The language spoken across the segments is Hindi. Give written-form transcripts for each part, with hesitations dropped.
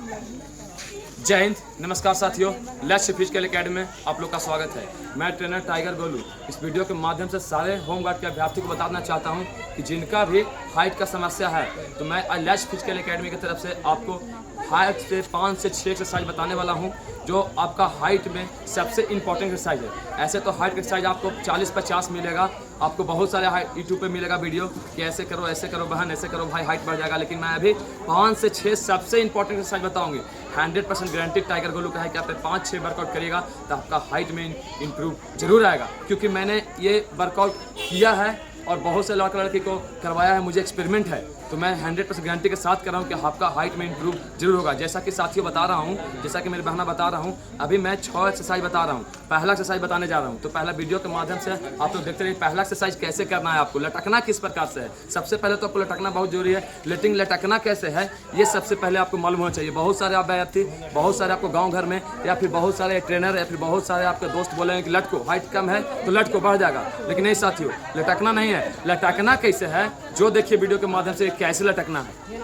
जय हिंद, नमस्कार साथियों। लक्ष्य फिजिकल एकेडमी में आप लोग का स्वागत है। मैं ट्रेनर टाइगर गोलू इस वीडियो के माध्यम से सारे होमगार्ड के अभ्यर्थी को बताना चाहता हूं कि जिनका भी हाइट का समस्या है तो मैं लक्ष्य फिजिकल एकेडमी की तरफ से आपको हाइट से 5 से 6 एक्सरसाइज बताने वाला हूं जो आपका हाइट में सबसे इंपॉर्टेंट एक्सरसाइज है। ऐसे तो हाइट एक्सरसाइज आपको 40-50 मिलेगा, आपको बहुत सारे यूट्यूब पे मिलेगा वीडियो कि ऐसे करो बहन, ऐसे करो भाई, हाइट बढ़ जाएगा। लेकिन मैं अभी 5 से 6 सबसे इंपॉर्टेंट एक्सरसाइज बताऊंगी। 100% गारंटीड टाइगर गोलू का है कि आप 5-6 वर्कआउट करिएगा तो आपका हाइट में इंप्रूव जरूर आएगा, क्योंकि मैंने ये वर्कआउट किया है और बहुत से लड़का लड़की को करवाया है, मुझे एक्सपेरिमेंट है। तो मैं 100% गारंटी के साथ कर रहा हूँ कि आपका हाइट में इंप्रूव जरूर होगा। जैसा कि साथियों बता रहा हूँ, जैसा कि मेरी बहना बता रहा हूँ, अभी मैं 6 एक्सरसाइज बता रहा हूँ। पहला एक्सरसाइज बताने जा रहा हूँ, तो पहला वीडियो के माध्यम से आप लोग देखते रहिए। पहला एक्सरसाइज कैसे करना है, आपको लटकना किस प्रकार से है। सबसे पहले तो आपको लटकना बहुत जरूरी है, लेकिन लटकना कैसे है ये सबसे पहले आपको मालूम होना चाहिए। बहुत सारे अभ्यर्थी, बहुत सारे आपको गाँव घर में या फिर बहुत सारे ट्रेनर या फिर बहुत सारे आपके दोस्त बोलेंगे कि लटको, हाइट कम है तो लटको, बढ़ जाएगा। लेकिन नहीं साथियों, लटकना नहीं है। लटकना कैसे है जो देखिए वीडियो के माध्यम से कैसे लटकना है।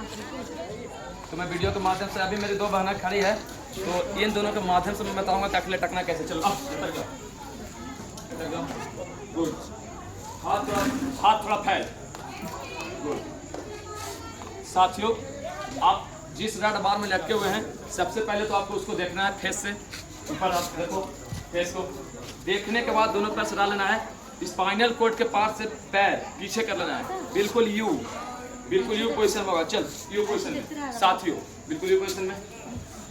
तो मैं वीडियो के माध्यम से, अभी मेरी 2 बहनें खड़ी है तो इन दोनों के माध्यम से मैं बताऊंगा ताकि लटकना कैसे। चलो अब जाओ, गुड। हाथ थोड़ा फैल, गुड। साथियों, आप जिस रड बार में लटके हुए हैं सबसे पहले तो आपको उसको देखना है फेस से ऊपर। आप देखो फेस को, देखने के बाद दोनों पैर सटा लेना है। स्पाइनल कोड के पार से पैर पीछे कर लेना है, बिल्कुल यू पोजीशन में होगा। चल यू पोजीशन में साथियों, बिल्कुल यू पोजीशन में।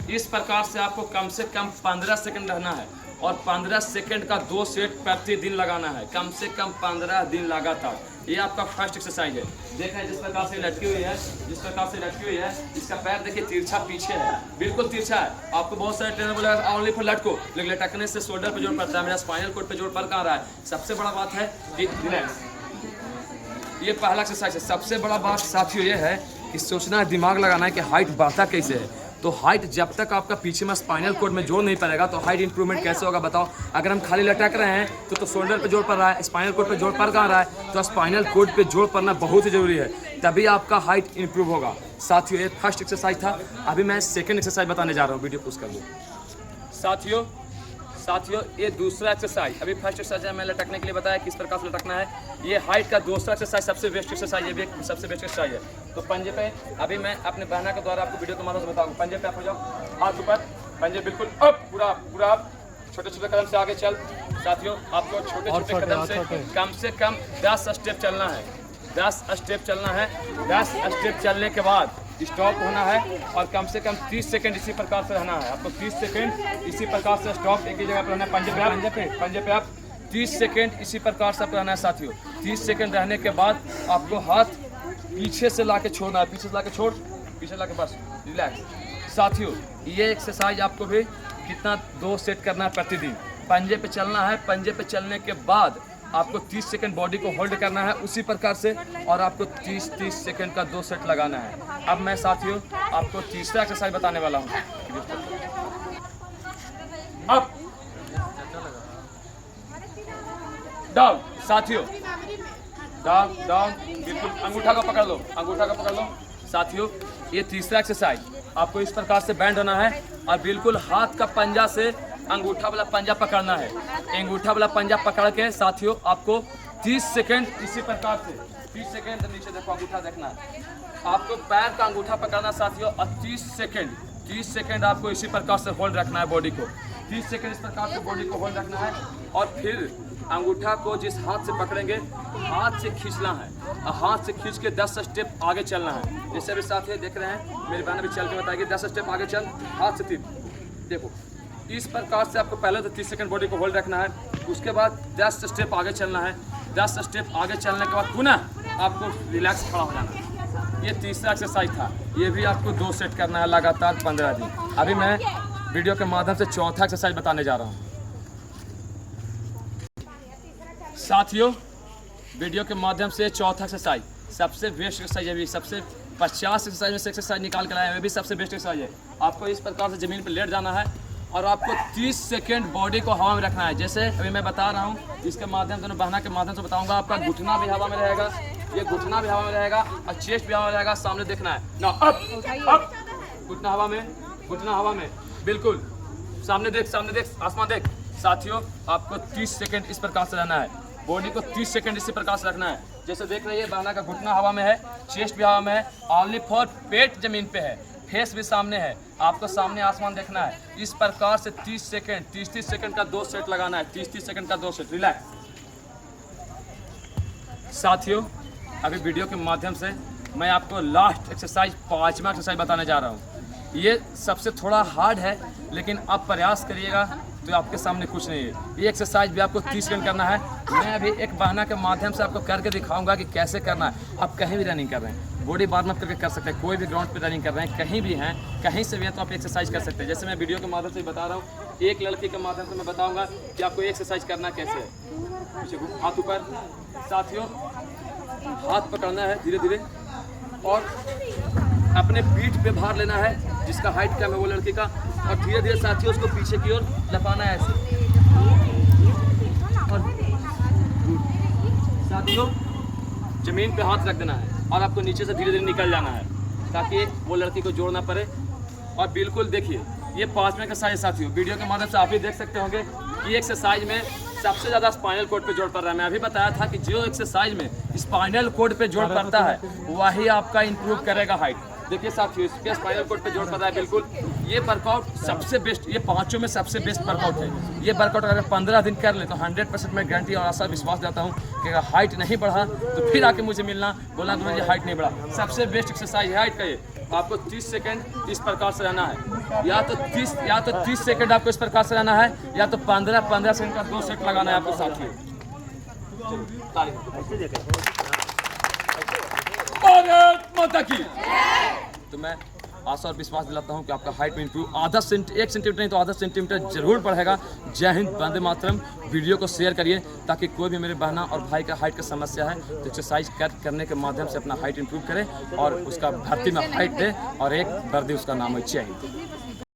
इस प्रकार से आपको कम से कम 15 सेकंड रहना है और 15 सेकंड का 2 सेट प्रतिदिन लगाना है, कम से कम 15 दिन लगातार। ये आपका फर्स्ट एक्सरसाइज है। देखा जिस प्रकार से लटकी हुई है, इसका पैर देखिए तिरछा पीछे है, बिल्कुल तिरछा है। आपको बहुत सारे ट्रेनर बोलेगा ओनली फॉर लटको, लेकिन लटकने से शोल्डर पे जोर पड़ता है, मेरा स्पाइनल कोड पे जोर पड़ कहाँ रहा है। सबसे बड़ा बात है कि रिलैक्स। ये पहला एक्सरसाइज है। सबसे बड़ा बात साथियों ये है कि सोचना है, दिमाग लगाना है कि हाइट बढ़ता कैसे है। तो हाइट जब तक आपका पीछे में स्पाइनल कोड में जोर नहीं पड़ेगा तो हाइट इंप्रूवमेंट कैसे होगा बताओ। अगर हम खाली लटक रहे हैं तो शोल्डर पे जोर पड़ रहा है, स्पाइनल कोड पे जोर पड़ कहाँ रहा है, तो स्पाइनल कोड पे जोर पड़ना बहुत ही जरूरी है, तभी आपका हाइट इंप्रूव होगा। साथियों, ये फर्स्ट एक्सरसाइज था। अभी मैं सेकेंड एक्सरसाइज बताने जा रहा हूँ, वीडियो पुश कर दो। साथियों, ये दूसरा एक्सरसाइज, अभी फर्स्ट एक्सरसाइज मैं लटकने के लिए बताया किस प्रकार से लटकना है। ये हाइट का दूसरा एक्सरसाइज सबसे बेस्ट एक्सरसाइज, ये भी सबसे बेस्ट एक्सरसाइज है। तो पंजे पे अभी मैं अपने बहना के द्वारा आपको वीडियो के माध्यम से बताऊंगा। पंजे पे आप हो जाओ, हाथ ऊपर, पंजे बिल्कुल अप, पूरा छोटे कदम से आगे चल। साथियों, आपको छोटे कदम से कम 10 स्टेप चलना है। 10 स्टेप चलना है। 10 स्टेप चलने के बाद स्टॉप होना है और कम से कम 30 सेकंड इसी प्रकार से रहना है। आपको 30 सेकंड इसी प्रकार से स्टॉप एक ही जगह पर रहना है। पंजे पे आप 30 सेकंड इसी प्रकार से रहना है साथियों। 30 सेकंड रहने के बाद आपको हाथ पीछे से लाके छोड़ना है, पीछे से लाके बस रिलैक्स। साथियों, ये एक्सरसाइज आपको भी कितना 2 सेट करना है प्रतिदिन। पंजे पे चलना है, पंजे पे चलने के बाद आपको 30 सेकंड बॉडी को होल्ड करना है उसी प्रकार से, और आपको 30 सेकंड का 2 सेट लगाना है। अब मैं साथियों आपको तीसरा एक्सरसाइज बताने वाला हूँ। अप डाउन, साथियों डाउन, बिल्कुल अंगूठा को पकड़ लो। साथियों, ये तीसरा एक्सरसाइज आपको इस प्रकार से बैंड होना है और बिल्कुल हाथ का पंजा से अंगूठा वाला पंजा पकड़ना है। अंगूठा वाला पंजा पकड़ के साथियों आपको 30 सेकंड इसी प्रकार से, 30 सेकंड नीचे देखो, अंगूठा देखना है। आपको पैर का अंगूठा पकड़ना साथियों और 30 सेकंड आपको इसी प्रकार से होल्ड रखना है बॉडी को। 30 सेकंड इस प्रकार से बॉडी को होल्ड रखना है और फिर अंगूठा को जिस हाथ से पकड़ेंगे हाथ से खींचना है और हाथ से खींच के 10 स्टेप आगे चलना है। जैसे भी साथी देख रहे हैं, मेरी बहन भी चल के बताएगी। 10 स्टेप आगे चल, हाथ से 3, देखो इस प्रकार से आपको पहले तो 30 सेकंड बॉडी को होल्ड रखना है, उसके बाद 10 स्टेप आगे चलना है। 10 स्टेप आगे चलने के बाद पुनः आपको रिलैक्स खड़ा हो जाना है। ये तीसरा एक्सरसाइज था। ये भी आपको 2 सेट करना है लगातार 15 दिन। अभी मैं वीडियो के माध्यम से चौथा एक्सरसाइज बताने जा रहा हूँ। साथियों, वीडियो के माध्यम से चौथा एक्सरसाइज सबसे बेस्ट एक्सरसाइज है। सबसे 50 एक्सरसाइज में से एक्सरसाइज निकाल कर आया है, भी सबसे बेस्ट एक्सरसाइज है। आपको इस प्रकार से ज़मीन पर लेट जाना है और आपको 30 सेकंड बॉडी को हवा में रखना है। जैसे अभी मैं बता रहा हूँ, इसके माध्यम दोनों बहना के माध्यम से बताऊंगा। आपका घुटना भी हवा में रहेगा, ये घुटना भी हवा में रहेगा और चेस्ट भी हवा में रहेगा। सामने देखना है ना, अप, घुटना हवा में, घुटना हवा में, बिल्कुल सामने देख, आसमान देख। साथियों आपको 30 सेकंड इस प्रकार से रहना है, बॉडी को 30 सेकंड इसी प्रकार से रखना है। जैसे देख रहे हैं बहना का घुटना हवा में है, चेस्ट भी हवा में है, ओनली फॉर पेट जमीन पे है, फेस भी सामने है, आपको सामने आसमान देखना है। इस प्रकार से 30 सेकंड, 30 सेकंड का 2 सेट लगाना है, 30 सेकंड का 2 सेट। रिलैक्स। साथियों अभी वीडियो के माध्यम से मैं आपको लास्ट एक्सरसाइज, 5वां एक्सरसाइज बताने जा रहा हूँ। ये सबसे थोड़ा हार्ड है, लेकिन आप प्रयास करिएगा तो आपके सामने कुछ नहीं है। ये एक्सरसाइज भी आपको 30 सेकंड करना है। मैं अभी एक बहाना के माध्यम से आपको करके दिखाऊंगा कि कैसे करना है। आप कहीं भी रनिंग कर रहे हैं, बॉडी वार्म अप करके कर सकते हैं, कोई भी ग्राउंड पे रनिंग कर रहे हैं, कहीं भी हैं, कहीं से भी हैं, तो आप एक्सरसाइज कर सकते हैं। जैसे मैं वीडियो के माध्यम से बता रहा हूँ, एक लड़की के माध्यम से मैं बताऊँगा कि आपको एक्सरसाइज करना कैसे है। हाथ ऊपर, साथियों हाथ पकड़ना है धीरे धीरे और अपने पीठ पे भार लेना है, जिसका हाइट कम है वो लड़की का, और धीरे धीरे साथियों उसको पीछे की ओर लपाना है ऐसे। और साथियों जमीन पे हाथ रख देना है और आपको नीचे से धीरे धीरे निकल जाना है, ताकि वो लड़की को जोड़ना पड़े। और बिल्कुल देखिए ये 5वां एक्सरसाइज साथियों, वीडियो के माध्यम से आप भी देख सकते होंगे कि एक्सरसाइज में सबसे ज़्यादा स्पाइनल कोड पे जोड़ पड़ रहा है। मैं अभी बताया था कि जो एक्सरसाइज में स्पाइनल कोड पे जोड़ पड़ता है वही आपका इंप्रूव करेगा हाइट। देखिए साथियों इसके स्पाइनल कोड पे जोड़ पड़ रहा है, बिल्कुल ये वर्कआउट सबसे बेस्ट, ये 5 में सबसे बेस्ट वर्कआउट है। ये वर्कआउट अगर 15 दिन कर ले तो 100% मैं गारंटी और आशा विश्वास देता हूँ कि अगर हाइट नहीं बढ़ा तो फिर आके मुझे मिलना, बोला तो मुझे हाइट नहीं बढ़ा। सबसे बेस्ट एक्सरसाइज है हाइट का ये। आपको 30 सेकंड इस प्रकार से रहना है, या तो 30 सेकंड आपको इस प्रकार से रहना है, या तो 15 सेकंड का 2 सेट लगाना है आपको साथियों। भारत माता की। तो मैं आशा और विश्वास दिलाता हूं कि आपका हाइट में इंप्रूव 1 सेंटीमीटर नहीं तो आधा सेंटीमीटर जरूर बढ़ेगा। जय हिंद, वंदे मातरम। वीडियो को शेयर करिए ताकि कोई भी मेरे बहना और भाई का हाइट का समस्या है तो एक्सरसाइज करने के माध्यम से अपना हाइट इंप्रूव करे और उसका भर्ती में हाइट दे और एक वर्दी उसका नाम है। जय हिंद।